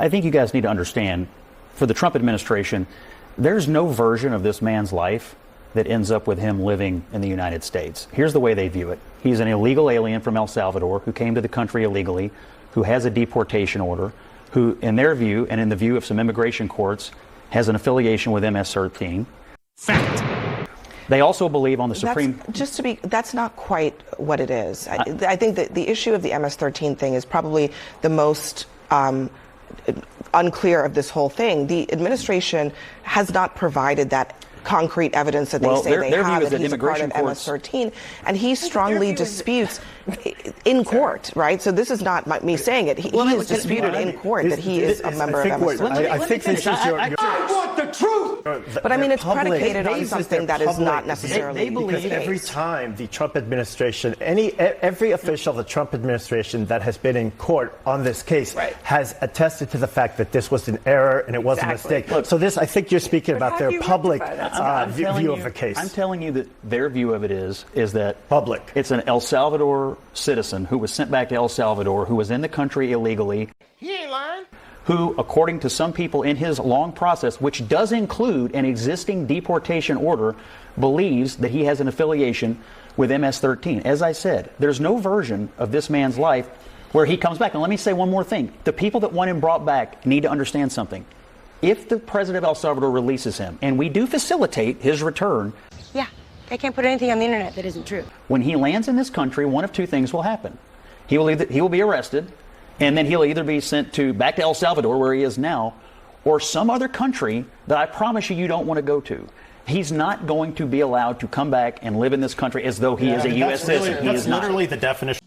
I think you guys need to understand, for the Trump administration, there's no version of this man's life that ends up with him living in the United States. Here's the way they view it. He's an illegal alien from El Salvador who came to the country illegally, who has a deportation order, who, in their view, and in the view of some immigration courts, has an affiliation with MS-13. Fact. They also believe on the Supreme... That's not quite what it is. I think that the issue of the MS-13 thing is probably the most unclear of this whole thing. The administration has not provided that concrete evidence that they say they have, that he's a part of MS-13, and he strongly disputes in court, right? So this is not me saying it. He has disputed in court that he is a member of MS-13. I think this is I want the truth! But I mean, it's predicated on something that is not necessarily... Because every time the Trump administration, every official of the Trump administration that has been in court on this case has attested to the fact that this was an error and it was a mistake. Look, so this, I think you're speaking about their public view of the case. I'm telling you that their view of it is that public. It's an El Salvador citizen who was sent back to El Salvador, who was in the country illegally. He ain't lying. Who, according to some people in his long process, which does include an existing deportation order, believes that he has an affiliation with MS-13. As I said, there's no version of this man's life where he comes back. And let me say one more thing. The people that want him brought back need to understand something. If the president of El Salvador releases him, and we do facilitate his return... Yeah, they can't put anything on the internet that isn't true. When he lands in this country, one of two things will happen. He will be arrested, and then he'll either be sent back to El Salvador, where he is now, or some other country that I promise you don't want to go to. He's not going to be allowed to come back and live in this country as though he is a U.S. citizen. That's literally the definition